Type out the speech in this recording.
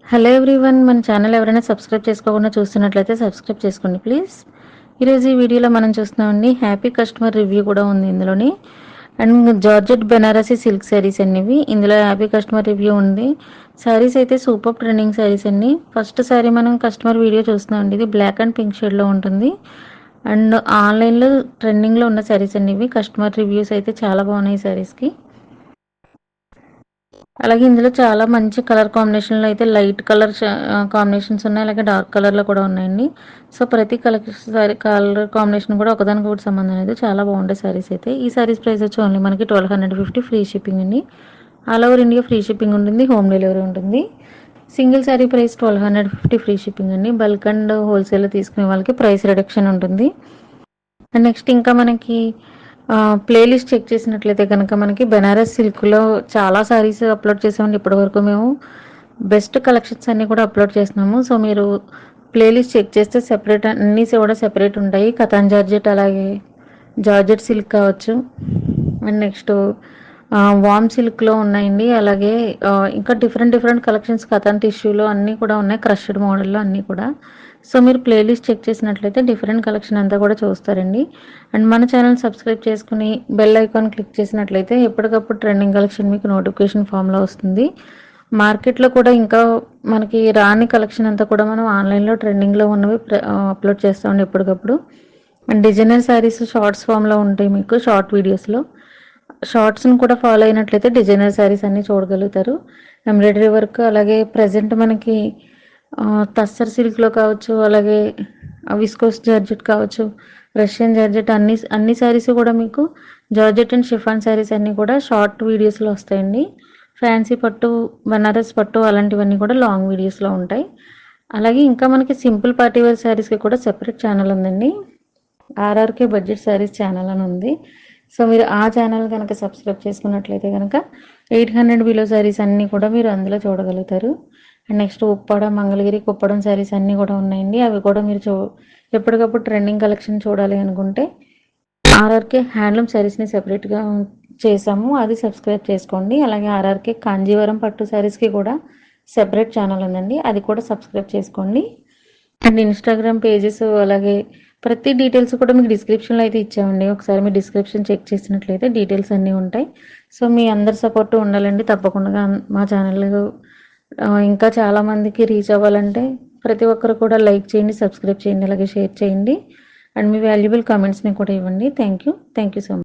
Hello everyone, మన channel ఎవరైనా subscribe చేసుకోకుండా చూస్తున్నట్లయితే సబ్స్క్రైబ్ చేసుకోండి ప్లీజ్. ఈరోజు ఈ వీడియోలో మనం చూస్తున్నామండి హ్యాపీ కస్టమర్ రివ్యూ కూడా ఉంది ఇందులోని. And georgette Banarasi silk saris అనేవి ఇందులో హ్యాపీ కస్టమర్ రివ్యూ ఉంది. శారీస్ అయితే సూపర్ ట్రెండింగ్ శారీస్ అండి. ఫస్ట్ శారీ మనం కస్టమర్ వీడియో చూస్తున్నామండి. ఇది బ్లాక్ అండ్ పింక్ షేడ్లో ఉంటుంది. అండ్ ఆన్లైన్లో ట్రెండింగ్లో ఉన్న శారీస్ అండి ఇవి. కస్టమర్ రివ్యూస్ అయితే చాలా బాగున్నాయి శారీస్కి. అలాగే ఇందులో చాలా మంచి కలర్ కాంబినేషన్లో అయితే లైట్ కలర్ కాంబినేషన్స్ ఉన్నాయి, అలాగే డార్క్ కలర్లో కూడా ఉన్నాయండి. సో ప్రతి కలర్ కాంబినేషన్ కూడా ఒకదానికి కూడా సంబంధం లేదు, చాలా బాగుంటాయి శారీస్ అయితే. ఈ శారీస్ ప్రైస్ వచ్చి ఓన్లీ మనకి 1250 ఫ్రీ షిప్పింగ్ అండి. All over India free shipping ఉంటుంది, హోమ్ డెలివరీ ఉంటుంది. Single sari price 1250 free shipping అండి. బల్క్ అండ్ హోల్సేల్ తీసుకునే వాళ్ళకి ప్రైస్ రిడక్షన్ ఉంటుంది. అండ్ నెక్స్ట్ ఇంకా మనకి ప్లేలిస్ట్ చెక్ చేసినట్లయితే కనుక మనకి బెనారస్ సిల్క్లో చాలా శారీస్ అప్లోడ్ చేసామండి ఇప్పటివరకు. మేము బెస్ట్ కలెక్షన్స్ అన్నీ కూడా అప్లోడ్ చేస్తున్నాము. సో మీరు ప్లేలిస్ట్ చెక్ చేస్తే సెపరేట్ అన్నీ కూడా సెపరేట్ ఉంటాయి. కథాన్ జార్జెట్, అలాగే జార్జెట్ సిల్క్ కావచ్చు, అండ్ నెక్స్ట్ వామ్ సిల్క్లో ఉన్నాయండి. అలాగే ఇంకా డిఫరెంట్ కలెక్షన్స్ కథాన్ టిష్యూలో అన్నీ కూడా ఉన్నాయి, క్రష్డ్ మోడల్లో అన్నీ కూడా. సో మీరు ప్లేలిస్ట్ చెక్ చేసినట్లయితే డిఫరెంట్ కలెక్షన్ అంతా కూడా చూస్తారండి. అండ్ మన ఛానల్ సబ్స్క్రైబ్ చేసుకుని బెల్ ఐకాన్ క్లిక్ చేసినట్లయితే ఎప్పటికప్పుడు ట్రెండింగ్ కలెక్షన్ మీకు నోటిఫికేషన్ ఫామ్లో వస్తుంది. మార్కెట్లో కూడా ఇంకా మనకి రాని కలెక్షన్ అంతా కూడా మనం ఆన్లైన్లో ట్రెండింగ్లో ఉన్నవి అప్లోడ్ చేస్తామండి ఎప్పటికప్పుడు. అండ్ డిజైనర్ శారీస్ షార్ట్స్ ఫామ్లో ఉంటాయి మీకు, షార్ట్ వీడియోస్లో. షార్ట్స్ని కూడా ఫాలో అయినట్లయితే డిజైనర్ శారీస్ అన్నీ చూడగలుగుతారు. ఎంబ్రాయిడరీ వర్క్, అలాగే ప్రజెంట్ మనకి టస్సర్ సిల్క్లో కావచ్చు, అలాగే విస్కోస్ జార్జెట్ కావచ్చు, రష్యన్ జార్జెట్, అన్ని శారీస్ కూడా మీకు జార్జెట్ అండ్ షిఫాన్ శారీస్ అన్నీ కూడా షార్ట్ వీడియోస్లో వస్తాయండి. ఫ్యాన్సీ పట్టు, బనారస్ పట్టు అలాంటివన్నీ కూడా లాంగ్ వీడియోస్లో ఉంటాయి. అలాగే ఇంకా మనకి సింపుల్ పార్టీ వేర్ శారీస్కి కూడా సెపరేట్ ఛానల్ ఉందండి. ఆర్ఆర్కే బడ్జెట్ శారీస్ ఛానల్ అని ఉంది. సో మీరు ఆ ఛానల్ కనుక సబ్స్క్రైబ్ చేసుకున్నట్లయితే కనుక 800 బిలో శారీస్ అన్నీ కూడా మీరు అందులో చూడగలుగుతారు. అండ్ నెక్స్ట్ ఉప్పాడ, మంగళగిరి, కుప్పడం శారీస్ అన్నీ కూడా ఉన్నాయండి. అవి కూడా మీరు ఎప్పటికప్పుడు ట్రెండింగ్ కలెక్షన్ చూడాలి అనుకుంటే ఆర్ఆర్కే హ్యాండ్లూమ్ శారీస్ని సెపరేట్గా చేసాము, అది సబ్స్క్రైబ్ చేసుకోండి. అలాగే ఆర్ఆర్కే కాంజీవరం పట్టు శారీస్కి కూడా సెపరేట్ ఛానల్ ఉందండి, అది కూడా సబ్స్క్రైబ్ చేసుకోండి. అండ్ ఇన్స్టాగ్రామ్ పేజెస్, అలాగే ప్రతి డీటెయిల్స్ కూడా మీకు డిస్క్రిప్షన్లో అయితే ఇచ్చామండి. ఒకసారి మీ డిస్క్రిప్షన్ చెక్ చేసినట్లయితే డీటెయిల్స్ అన్నీ ఉంటాయి. సో మీ అందరి సపోర్ట్ ఉండాలండి తప్పకుండా. మా ఛానల్ ఇంకా చాలామందికి రీచ్ అవ్వాలంటే ప్రతి ఒక్కరు కూడా లైక్ చేయండి, సబ్స్క్రైబ్ చేయండి, అలాగే షేర్ చేయండి. అండ్ మీ వాల్యుబుల్ కామెంట్స్ని కూడా ఇవ్వండి. Thank you so much.